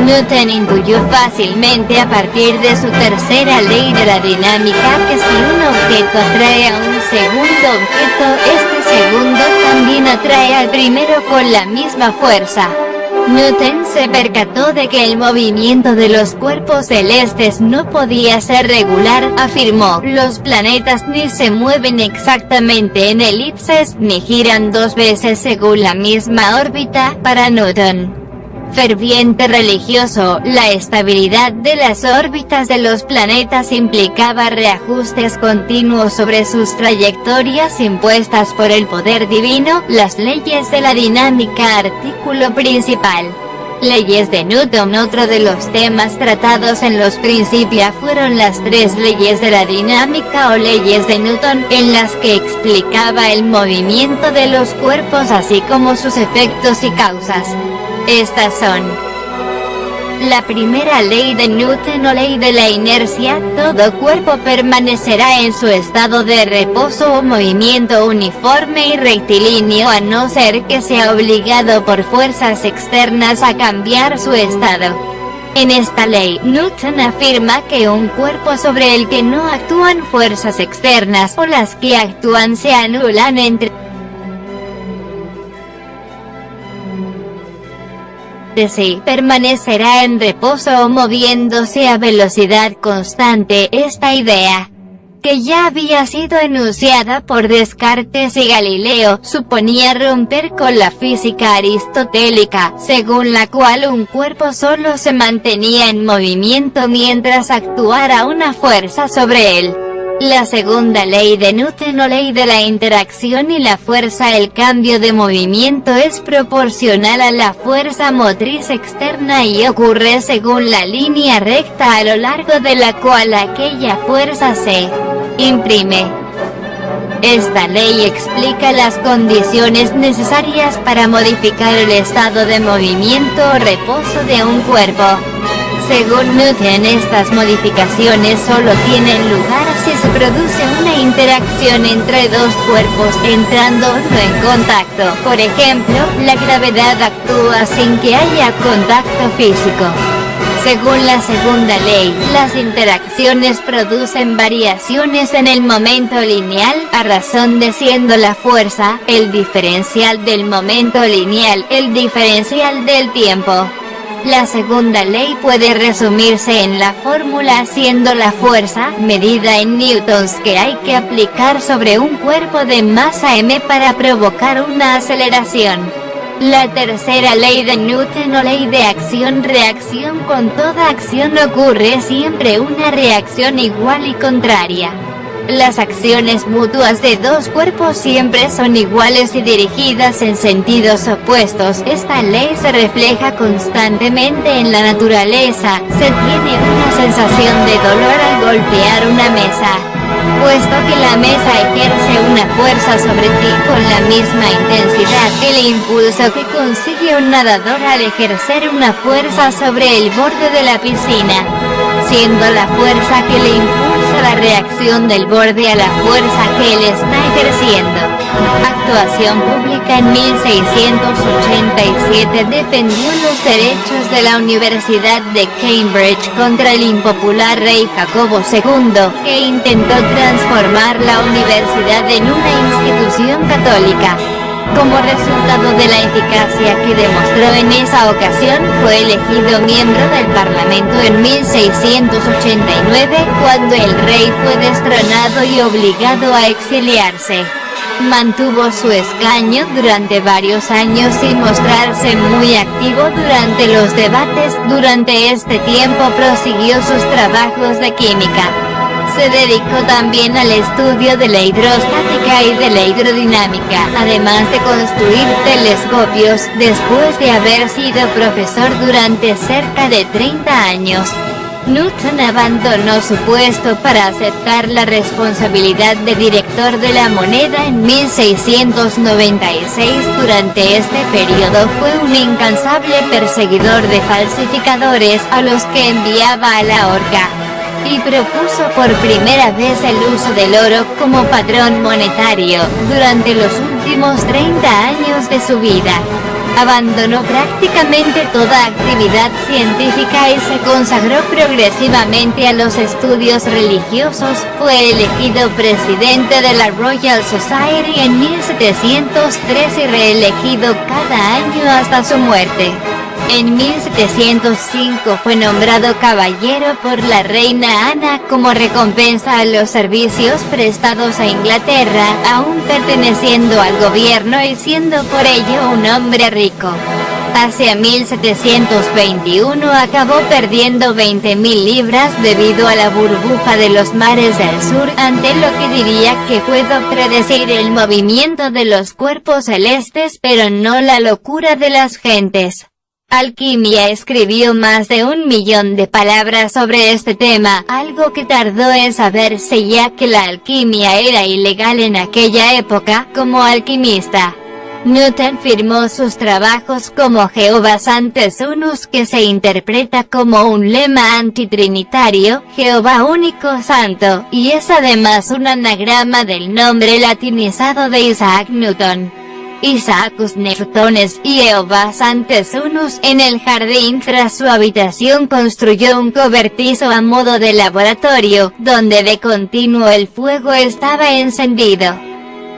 Newton intuyó fácilmente a partir de su tercera ley de la dinámica que si un objeto atrae a un segundo objeto, este segundo también atrae al primero con la misma fuerza. Newton se percató de que el movimiento de los cuerpos celestes no podía ser regular. Afirmó: los planetas ni se mueven exactamente en elipses, ni giran dos veces según la misma órbita. Para Newton, ferviente religioso, la estabilidad de las órbitas de los planetas implicaba reajustes continuos sobre sus trayectorias impuestas por el poder divino. Las leyes de la dinámica. Artículo principal. Leyes de Newton. Otro de los temas tratados en los Principia fueron las 3 leyes de la dinámica o leyes de Newton, en las que explicaba el movimiento de los cuerpos así como sus efectos y causas. Estas son: la primera ley de Newton o ley de la inercia: todo cuerpo permanecerá en su estado de reposo o movimiento uniforme y rectilíneo a no ser que sea obligado por fuerzas externas a cambiar su estado. En esta ley, Newton afirma que un cuerpo sobre el que no actúan fuerzas externas o las que actúan se anulan entre sí, permanecerá en reposo o moviéndose a velocidad constante. Esta idea, que ya había sido enunciada por Descartes y Galileo, suponía romper con la física aristotélica, según la cual un cuerpo solo se mantenía en movimiento mientras actuara una fuerza sobre él. La segunda ley de Newton o ley de la interacción y la fuerza: el cambio de movimiento es proporcional a la fuerza motriz externa y ocurre según la línea recta a lo largo de la cual aquella fuerza se imprime. Esta ley explica las condiciones necesarias para modificar el estado de movimiento o reposo de un cuerpo. Según Newton, estas modificaciones solo tienen lugar si se produce una interacción entre dos cuerpos, entrando uno en contacto. Por ejemplo, la gravedad actúa sin que haya contacto físico. Según la segunda ley, las interacciones producen variaciones en el momento lineal, a razón de siendo la fuerza, el diferencial del momento lineal, el diferencial del tiempo. La segunda ley puede resumirse en la fórmula: siendo la fuerza, medida en newtons, que hay que aplicar sobre un cuerpo de masa m para provocar una aceleración. La tercera ley de Newton o ley de acción-reacción: con toda acción ocurre siempre una reacción igual y contraria. Las acciones mutuas de dos cuerpos siempre son iguales y dirigidas en sentidos opuestos. Esta ley se refleja constantemente en la naturaleza. Se tiene una sensación de dolor al golpear una mesa, puesto que la mesa ejerce una fuerza sobre ti con la misma intensidad. El impulso que consigue un nadador al ejercer una fuerza sobre el borde de la piscina, siendo la fuerza que le impulsa la reacción del borde a la fuerza que él está ejerciendo. Actuación pública. En 1687 defendió los derechos de la Universidad de Cambridge contra el impopular rey Jacobo II, que intentó transformar la universidad en una institución católica. Como resultado de la eficacia que demostró en esa ocasión, fue elegido miembro del Parlamento en 1689, cuando el rey fue destronado y obligado a exiliarse. Mantuvo su escaño durante varios años sin mostrarse muy activo durante los debates. Durante este tiempo prosiguió sus trabajos de química. Se dedicó también al estudio de la hidrostática y de la hidrodinámica, además de construir telescopios. Después de haber sido profesor durante cerca de 30 años, Newton abandonó su puesto para aceptar la responsabilidad de director de la moneda en 1696. Durante este periodo fue un incansable perseguidor de falsificadores, a los que enviaba a la horca, y propuso por primera vez el uso del oro como patrón monetario. Durante los últimos 30 años de su vida, abandonó prácticamente toda actividad científica y se consagró progresivamente a los estudios religiosos. Fue elegido presidente de la Royal Society en 1703 y reelegido cada año hasta su muerte. En 1705 fue nombrado caballero por la reina Ana como recompensa a los servicios prestados a Inglaterra, aún perteneciendo al gobierno y siendo por ello un hombre rico. Hacia 1721 acabó perdiendo 20.000 libras debido a la burbuja de los mares del sur, ante lo que diría que puedo predecir el movimiento de los cuerpos celestes, pero no la locura de las gentes. Alquimia escribió más de 1 millón de palabras sobre este tema, algo que tardó en saberse ya que la alquimia era ilegal en aquella época. Como alquimista, Newton firmó sus trabajos como Jehovás Antes Unus, que se interpreta como un lema antitrinitario, Jehová único santo, y es además un anagrama del nombre latinizado de Isaac Newton. Isaacus Newtones y Jehovás Antes Unus. En el jardín tras su habitación construyó un cobertizo a modo de laboratorio, donde de continuo el fuego estaba encendido.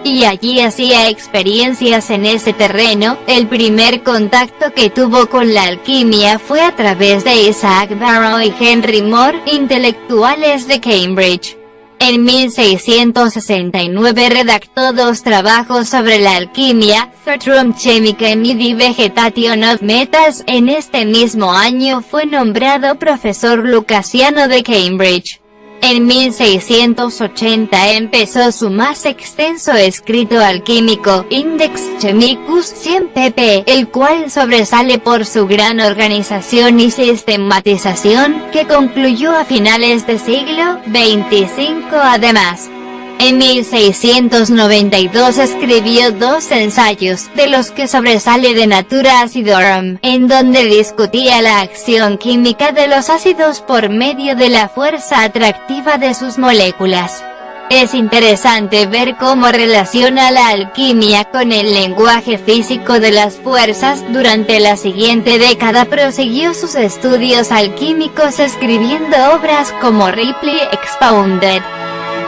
Y allí hacía experiencias en ese terreno. El primer contacto que tuvo con la alquimia fue a través de Isaac Barrow y Henry Moore, intelectuales de Cambridge. En 1669 redactó 2 trabajos sobre la alquimia, Fertrum Chemicem y The Vegetation of Metals. En este mismo año fue nombrado profesor lucasiano de Cambridge. En 1680 empezó su más extenso escrito alquímico, Index Chemicus 100 pp, el cual sobresale por su gran organización y sistematización, que concluyó a finales del siglo XXV. Además, en 1692 escribió 2 ensayos, de los que sobresale De Natura Acidorum, en donde discutía la acción química de los ácidos por medio de la fuerza atractiva de sus moléculas. Es interesante ver cómo relaciona la alquimia con el lenguaje físico de las fuerzas. Durante la siguiente década prosiguió sus estudios alquímicos escribiendo obras como Ripley Expounded,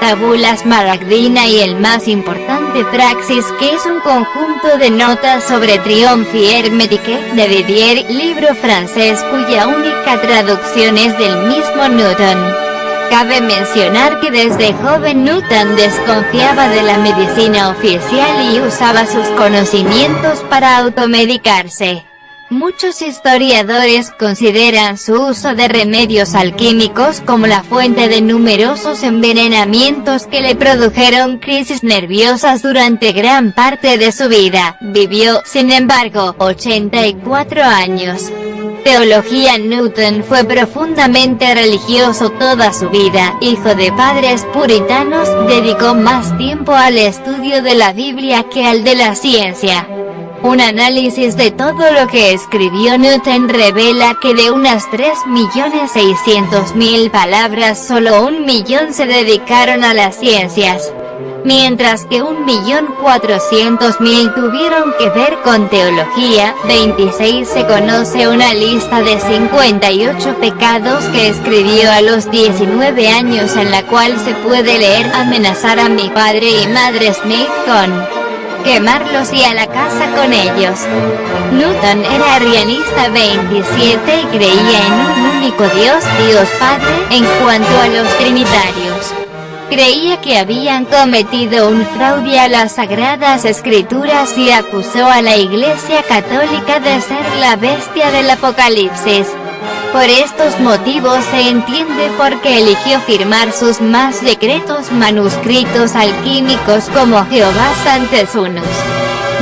Tabula Smaragdina y el más importante Praxis, que es un conjunto de notas sobre Triomphe Hermétique, de Didier, libro francés cuya única traducción es del mismo Newton. Cabe mencionar que desde joven Newton desconfiaba de la medicina oficial y usaba sus conocimientos para automedicarse. Muchos historiadores consideran su uso de remedios alquímicos como la fuente de numerosos envenenamientos que le produjeron crisis nerviosas durante gran parte de su vida. Vivió, sin embargo, 84 años. Teología. Newton fue profundamente religioso toda su vida. Hijo de padres puritanos, dedicó más tiempo al estudio de la Biblia que al de la ciencia. Un análisis de todo lo que escribió Newton revela que de unas 3.600.000 palabras solo 1 millón se dedicaron a las ciencias, mientras que 1.400.000 tuvieron que ver con teología. 26 Se conoce una lista de 58 pecados que escribió a los 19 años, en la cual se puede leer: amenazar a mi padre y madre Smith con quemarlos y a la casa con ellos. Newton era arrianista. 27 Y creía en un único Dios, Dios Padre. En cuanto a los trinitarios, creía que habían cometido un fraude a las Sagradas Escrituras y acusó a la Iglesia Católica de ser la bestia del Apocalipsis. Por estos motivos se entiende por qué eligió firmar sus más secretos manuscritos alquímicos como Jehovás Antes Unus.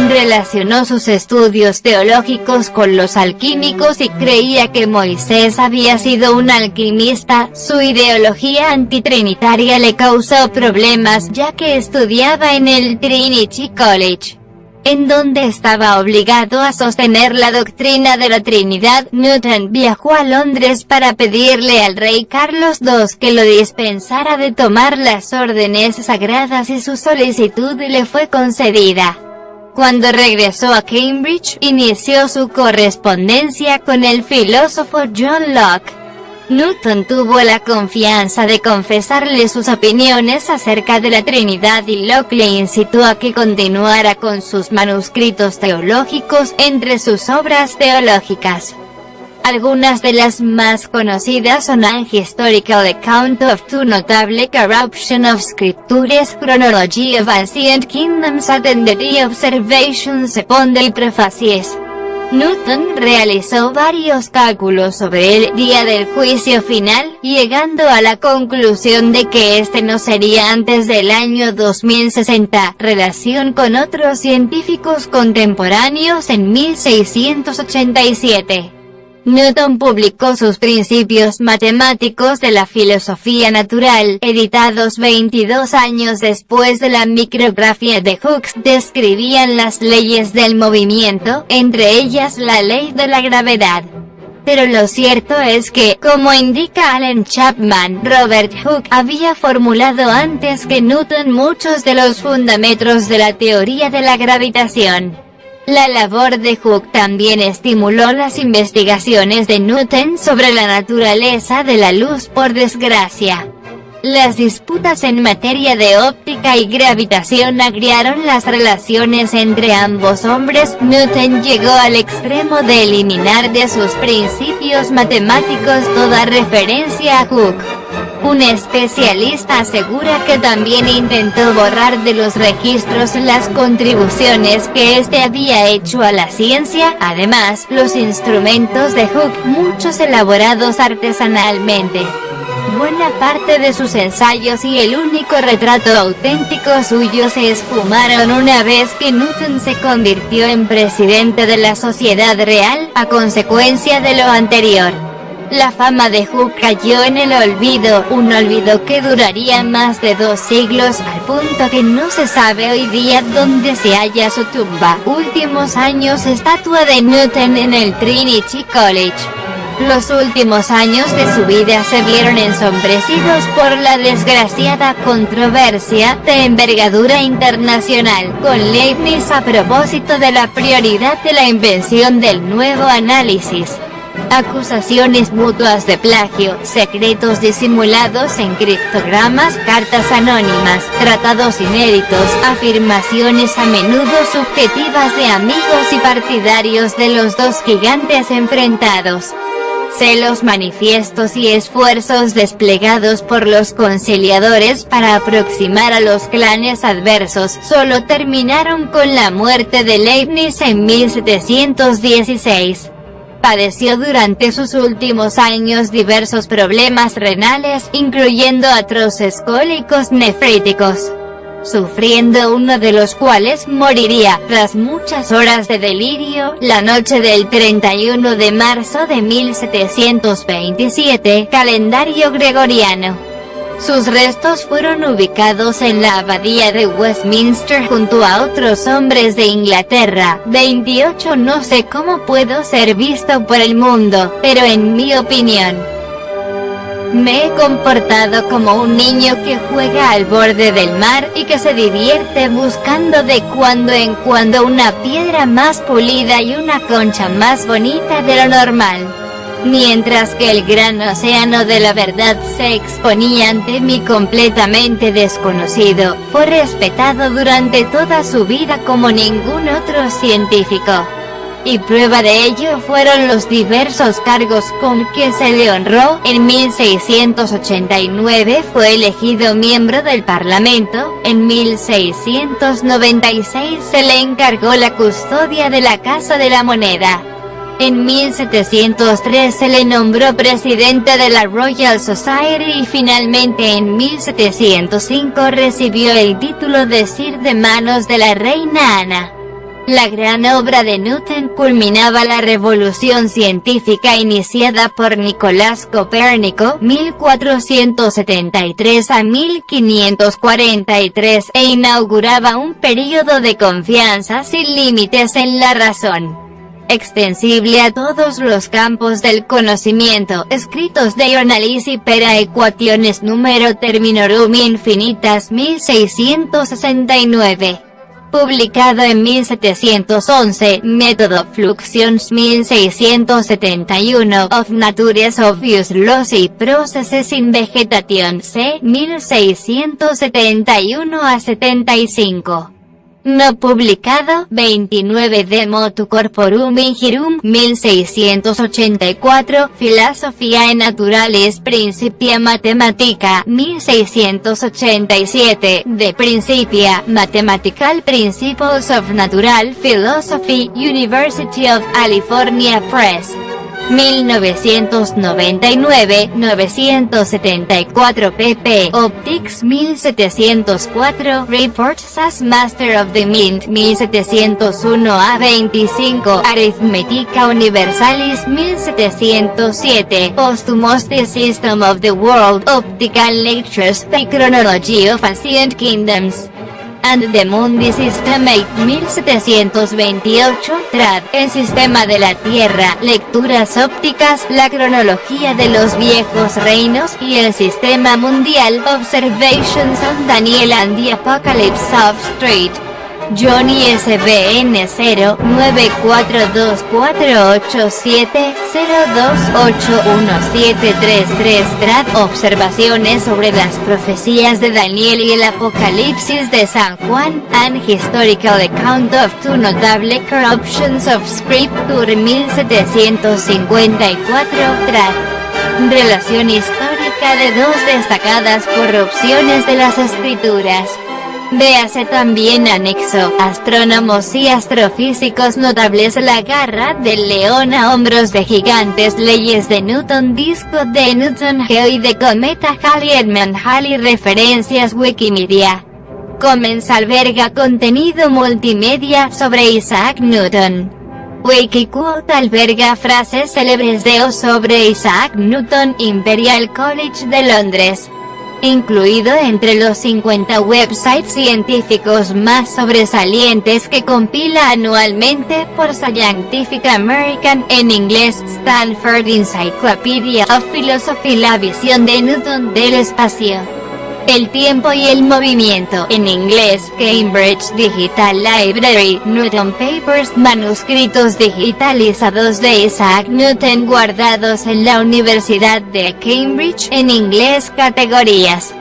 Relacionó sus estudios teológicos con los alquímicos y creía que Moisés había sido un alquimista. Su ideología antitrinitaria le causó problemas ya que estudiaba en el Trinity College, en donde estaba obligado a sostener la doctrina de la Trinidad. Newton viajó a Londres para pedirle al rey Carlos II que lo dispensara de tomar las órdenes sagradas y su solicitud le fue concedida. Cuando regresó a Cambridge, inició su correspondencia con el filósofo John Locke. Newton tuvo la confianza de confesarle sus opiniones acerca de la Trinidad y Locke le incitó a que continuara con sus manuscritos teológicos. Entre sus obras teológicas, algunas de las más conocidas son An Historical Account of Two Notable Corruption of Scriptures, Chronology of Ancient Kingdoms and the Observations upon the Prefaces. Newton realizó varios cálculos sobre el día del juicio final, llegando a la conclusión de que este no sería antes del año 2060, relación con otros científicos contemporáneos en 1687. Newton publicó sus Principios matemáticos de la filosofía natural, editados 22 años después de la micrografía de Hooke. Describían las leyes del movimiento, entre ellas la ley de la gravedad. Pero lo cierto es que, como indica Alan Chapman, Robert Hooke había formulado antes que Newton muchos de los fundamentos de la teoría de la gravitación. La labor de Hooke también estimuló las investigaciones de Newton sobre la naturaleza de la luz. Por desgracia, las disputas en materia de óptica y gravitación agriaron las relaciones entre ambos hombres. Newton llegó al extremo de eliminar de sus principios matemáticos toda referencia a Hooke. Un especialista asegura que también intentó borrar de los registros las contribuciones que éste había hecho a la ciencia. Además, los instrumentos de Hooke, muchos elaborados artesanalmente, buena parte de sus ensayos y el único retrato auténtico suyo se esfumaron una vez que Newton se convirtió en presidente de la Sociedad Real, a consecuencia de lo anterior. La fama de Hooke cayó en el olvido, un olvido que duraría más de 2 siglos, al punto que no se sabe hoy día dónde se halla su tumba. Últimos años. Estatua de Newton en el Trinity College. Los últimos años de su vida se vieron ensombrecidos por la desgraciada controversia, de envergadura internacional, con Leibniz a propósito de la prioridad de la invención del nuevo análisis. Acusaciones mutuas de plagio, secretos disimulados en criptogramas, cartas anónimas, tratados inéditos, afirmaciones a menudo subjetivas de amigos y partidarios de los dos gigantes enfrentados. Celos manifiestos y esfuerzos desplegados por los conciliadores para aproximar a los clanes adversos, solo terminaron con la muerte de Leibniz en 1716. Padeció durante sus últimos años diversos problemas renales, incluyendo atroces cólicos nefríticos, sufriendo uno de los cuales moriría, tras muchas horas de delirio, la noche del 31 de marzo de 1727, calendario gregoriano. Sus restos fueron ubicados en la abadía de Westminster junto a otros hombres de Inglaterra. 28 No sé cómo puedo ser visto por el mundo, pero en mi opinión, me he comportado como un niño que juega al borde del mar y que se divierte buscando de cuando en cuando una piedra más pulida y una concha más bonita de lo normal. Mientras que el gran océano de la verdad se exponía ante mí completamente desconocido, fue respetado durante toda su vida como ningún otro científico. Y prueba de ello fueron los diversos cargos con que se le honró. En 1689 fue elegido miembro del Parlamento, en 1696 se le encargó la custodia de la Casa de la Moneda. En 1703 se le nombró presidente de la Royal Society y finalmente en 1705 recibió el título de Sir de manos de la reina Ana. La gran obra de Newton culminaba la revolución científica iniciada por Nicolás Copérnico, 1473 a 1543, e inauguraba un período de confianza sin límites en la razón, extensible a todos los campos del conocimiento. Escritos de Analisi per Equationes Numero Terminorum Infinitas, 1669. Publicado en 1711, Método Fluxions, 1671, Of Natures Obvious Laws y Processes in Vegetation, c. 1671 a 75. No publicado, 29 de Motu Corporum Ingerum, 1684, Filosofia Naturalis Principia Mathematica, 1687, De Principia, Mathematical Principles of Natural Philosophy, University of California Press. 1999, 974 pp. Optics 1704, Reports as Master of the Mint 1701 a 25, Arithmetica Universalis 1707, Posthumous The System of the World, Optical Lectures, The Chronology of Ancient Kingdoms and the Mundi System 1728, Trad, el Sistema de la Tierra, Lecturas Ópticas, la Cronología de los Viejos Reinos, y el Sistema Mundial, Observations on Daniel and the Apocalypse of Street. Johnny SBN 094248702817333 Trad, observaciones sobre las profecías de Daniel y el Apocalipsis de San Juan, An Historical Account of Two Notable Corruptions of Scripture 1754 Trad. Relación histórica de dos destacadas corrupciones de las escrituras. Véase también anexo, astrónomos y astrofísicos notables, la garra del león a hombros de gigantes, leyes de Newton, disco de Newton, Geo y de cometa Halley, Edmund Halley, referencias Wikimedia Commons, alberga contenido multimedia sobre Isaac Newton. Wikiquote alberga frases célebres de o sobre Isaac Newton, Imperial College de Londres. Incluido entre los 50 websites científicos más sobresalientes que compila anualmente por Scientific American, en inglés, Stanford Encyclopedia of Philosophy, la visión de Newton del espacio, el tiempo y el movimiento, en inglés, Cambridge Digital Library, Newton Papers, manuscritos digitalizados de Isaac Newton guardados en la Universidad de Cambridge, en inglés, categorías.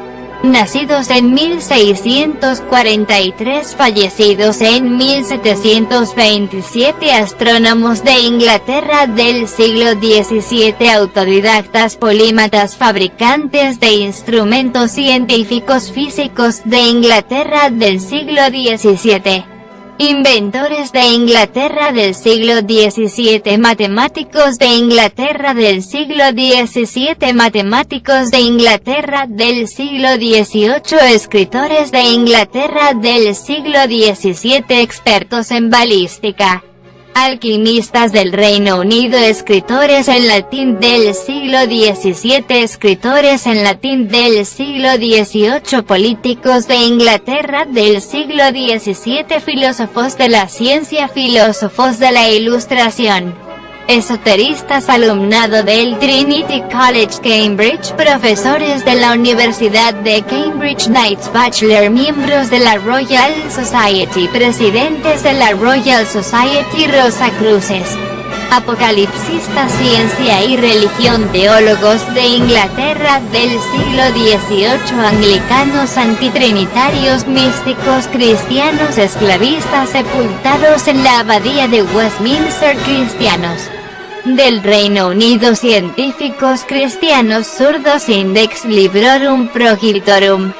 Nacidos en 1643, fallecidos en 1727, astrónomos de Inglaterra del siglo XVII, autodidactas polímatas, fabricantes de instrumentos científicos, físicos de Inglaterra del siglo XVII. Inventores de Inglaterra del siglo XVII, matemáticos de Inglaterra del siglo XVII, matemáticos de Inglaterra del siglo XVIII, escritores de Inglaterra del siglo XVII, expertos en balística. Alquimistas del Reino Unido, escritores en latín del siglo XVII, escritores en latín del siglo XVIII, políticos de Inglaterra del siglo XVII, filósofos de la ciencia, filósofos de la Ilustración. Esoteristas, alumnado del Trinity College Cambridge, profesores de la Universidad de Cambridge, Knights Bachelor, miembros de la Royal Society, presidentes de la Royal Society, Rosacruces. Apocalipsistas, ciencia y religión, teólogos de Inglaterra del siglo XVIII, anglicanos, antitrinitarios, místicos, cristianos, esclavistas, sepultados en la abadía de Westminster, cristianos del Reino Unido, científicos cristianos, zurdos, Index Librorum Prohibitorum.